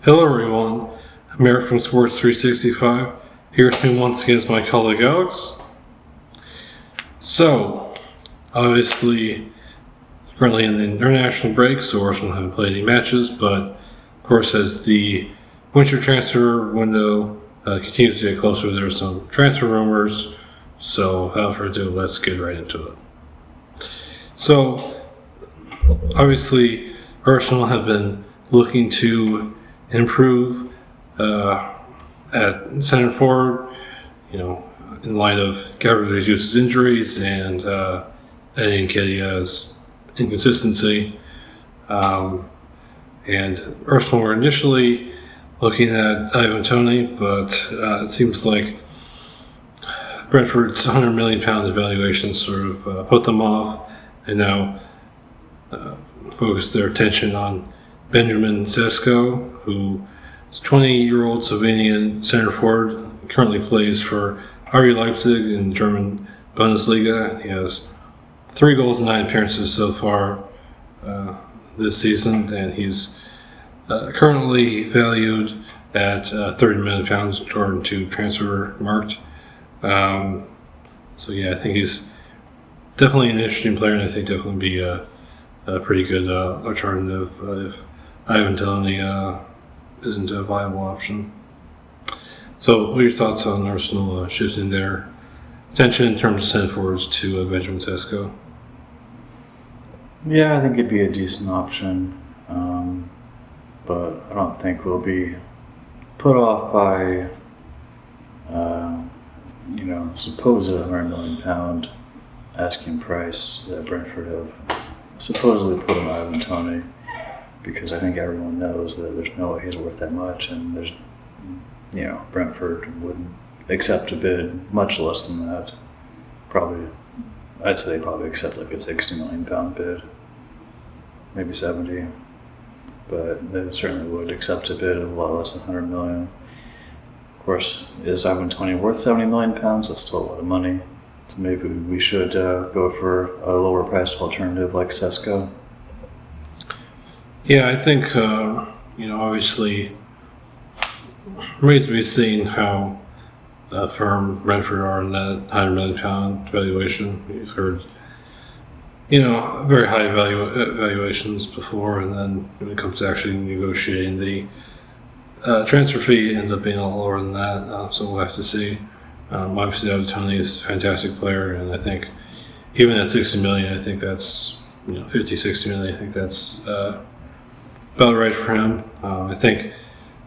Hello everyone, American Sports 365, here with me once again is my colleague Alex. So, obviously, currently in the international break, so Arsenal haven't played any matches, but of course as the winter transfer window continues to get closer, there are some transfer rumors, so without further ado, let's get right into it. So, obviously, Arsenal have been looking to improve at center forward, in light of Gabriel Jesus' injuries and Eddie Nketiah's inconsistency. And Arsenal were initially looking at Ivan Toney, but it seems like Brentford's £100 million evaluation sort of put them off, and now focused their attention on Benjamin Sesko, who is a 20-year-old Slovenian center forward, currently plays for RB Leipzig in the German Bundesliga. He has 3 goals and 9 appearances so far this season, and he's currently valued at £30 million according to Transfermarkt. So yeah, I think he's definitely an interesting player, and I think definitely be a pretty good alternative if Ivan Toney isn't a viable option. So, what are your thoughts on Arsenal shifting their attention in terms of center forwards to Benjamin Sesko? Yeah, I think it'd be a decent option, but I don't think we'll be put off by, supposed £100 million asking price that Brentford have supposedly put on Ivan Toney, because I think everyone knows that there's no way he's worth that much, and there's, Brentford wouldn't accept a bid much less than that. I'd say they probably accept like a £60 million bid, maybe 70, but they certainly would accept a bid of a lot less than 100 million. Of course, is Ivan Toney worth £70 million? That's still a lot of money. So maybe we should go for a lower priced alternative like Sesko. Yeah, I think, obviously, remains to be seen how firm Brentford are in that £100 million valuation. We've heard, very high valuations before, and then when it comes to actually negotiating the transfer fee, it ends up being a lot lower than that, so we'll have to see. Obviously, Ivan Toney is a fantastic player, and I think even at $60 million, I think that's, 50, 60 million, I think that's about right for him. I think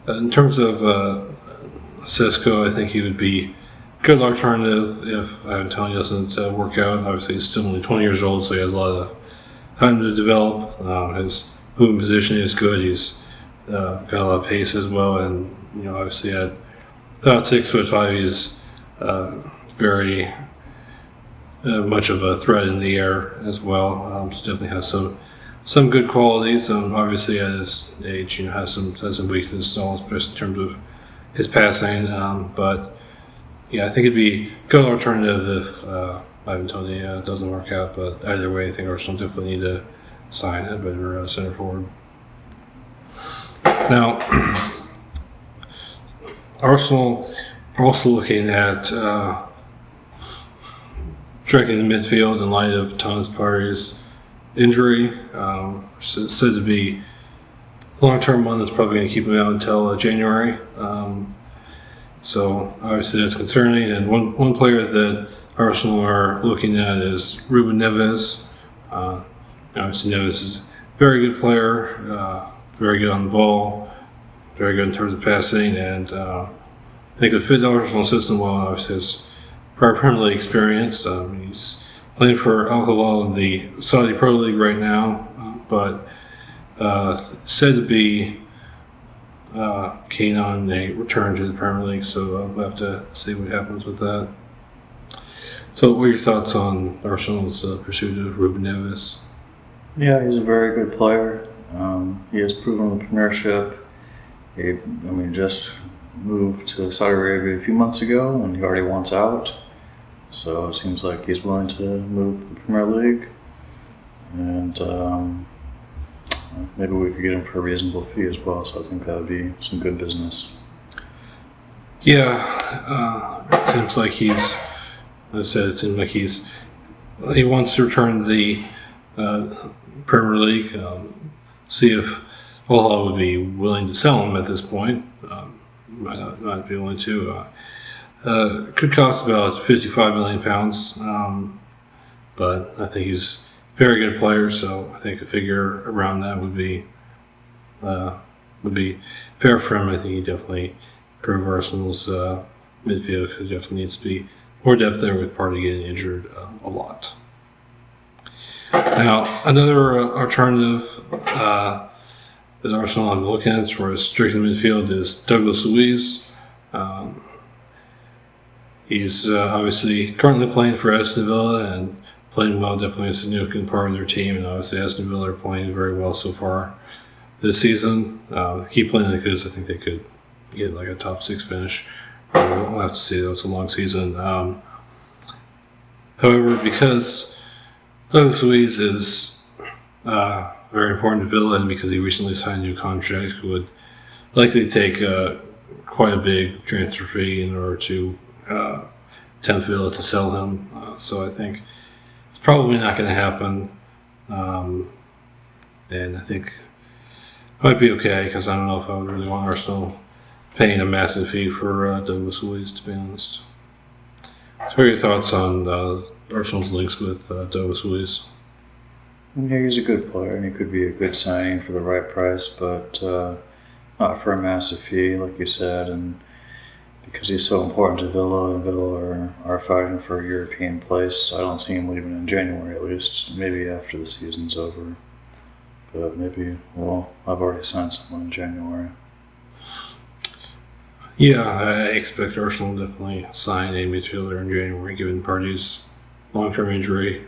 in terms of Sesko, I think he would be a good alternative if Ivan Toney doesn't work out. Obviously, he's still only 20 years old, so he has a lot of time to develop. His movement position is good. He's got a lot of pace as well, and obviously at about 6'5", he's very much of a threat in the air as well. So definitely has some good qualities. Obviously at his age, has some weakness, especially in terms of his passing. But yeah, I think it'd be a good alternative if Ivan Toney doesn't work out. But either way, I think Arsenal definitely need to sign a better center forward. Now, Arsenal are also looking at strengthening the midfield in light of Thomas Partey's injury. It's said to be a long-term one that's probably going to keep him out until January. So obviously that's concerning. And one player that Arsenal are looking at is Ruben Neves. Obviously Neves is a very good player, very good on the ball, very good in terms of passing, and I think it would fit the Arsenal system well. Obviously has prior Premier League experience. He's playing for Al-Hilal in the Saudi Pro League right now, but said to be keen on a return to the Premier League, so we'll have to see what happens with that. So what are your thoughts on Arsenal's pursuit of Ruben Neves? Yeah, he's a very good player. He has proven the Premiership. He just moved to Saudi Arabia a few months ago, and he already wants out. So it seems like he's willing to move to the Premier League. And maybe we could get him for a reasonable fee as well. So I think that would be some good business. Yeah, it seems like he wants to return to the Premier League. See if Al-Hilal would be willing to sell him at this point. Might be willing to. Could cost about £55 million, but I think he's a very good player. So I think a figure around that would be fair for him. I think he definitely improve Arsenal's midfield because there definitely needs to be more depth there with Partey getting injured a lot. Now, another alternative that Arsenal is looking at for a strengthened midfield is Douglas Luiz. He's obviously currently playing for Aston Villa and playing well, definitely a significant part of their team. And obviously, Aston Villa are playing very well so far this season. Keep playing like this, I think they could get like a top 6 finish. We'll have to see, though. It's a long season. However, because Douglas Luiz is very important to Villa, and because he recently signed a new contract, would likely take quite a big transfer fee in order to tempt Villa to sell him. So I think it's probably not going to happen. And I think it might be okay, because I don't know if I would really want Arsenal paying a massive fee for Douglas Luiz, to be honest. So what are your thoughts on Arsenal's links with Douglas Luiz? Yeah, he's a good player, and he could be a good signing for the right price, but not for a massive fee, like you said. And because he's so important to Villa, and Villa are fighting for a European place, I don't see him leaving in January, at least. Maybe after the season's over. But maybe, well, I've already signed someone in January. Yeah, I expect Arsenal to definitely sign a midfielder in January, given Partey's long-term injury.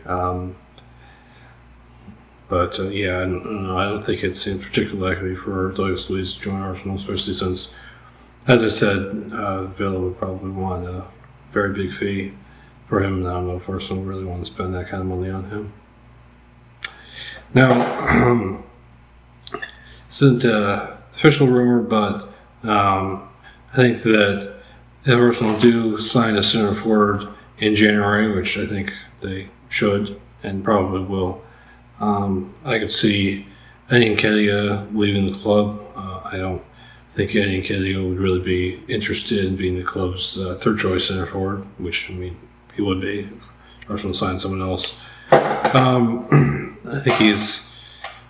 But yeah, I don't think it seems particularly likely for Douglas Luiz to join Arsenal, especially since, as I said, Villa would probably want a very big fee for him, and I don't know if Arsenal really want to spend that kind of money on him. Now, this isn't an official rumor, but I think that if Arsenal do sign a center forward in January, which I think they should and probably will, I could see Eddie Nketiah leaving the club. I don't think Eddie Nketiah would really be interested in being the club's third choice center forward, which, I mean, he would be if Arsenal signed someone else. I think he's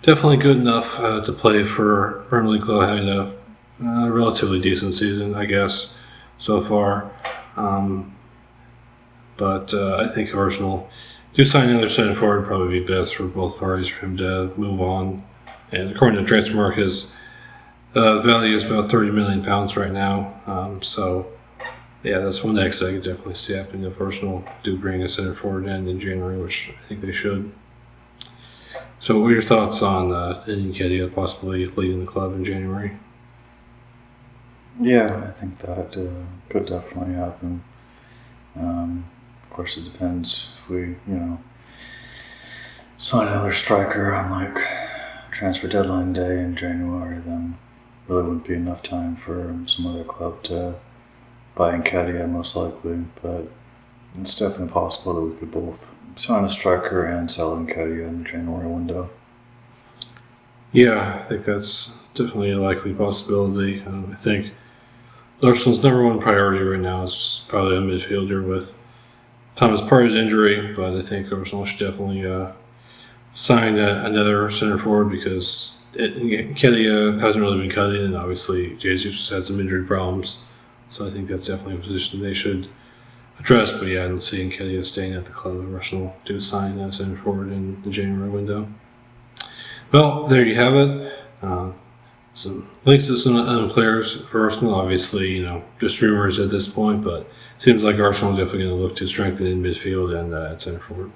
definitely good enough to play for Premier League club, having a relatively decent season, I guess, so far. But I think Arsenal do sign another center forward would probably be best for both parties for him to move on. And according to Transfermarkt, his value is about £30 million right now. So, yeah, that's one next I could definitely see happening if Arsenal do bring a center forward in January, which I think they should. So what are your thoughts on Eddie Nketiah possibly leaving the club in January? Yeah, I think that could definitely happen. Of course, it depends if we, sign another striker on like transfer deadline day in January, then really wouldn't be enough time for some other club to buy Nketiah, most likely. But it's definitely possible that we could both sign a striker and sell Nketiah in the January window. Yeah, I think that's definitely a likely possibility. I think Arsenal's number one priority right now is probably a midfielder with Thomas Partey's injury, but I think Arsenal should definitely sign another center forward because Nketiah hasn't really been cutting, and obviously Jesus had some injury problems, so I think that's definitely a position they should address. But yeah, I don't see Nketiah staying at the club if Arsenal do sign a center forward in the January window. Well, there you have it. Some links to some other players for Arsenal. Obviously, just rumors at this point, but it seems like Arsenal is definitely going to look to strengthen in midfield and at center forward.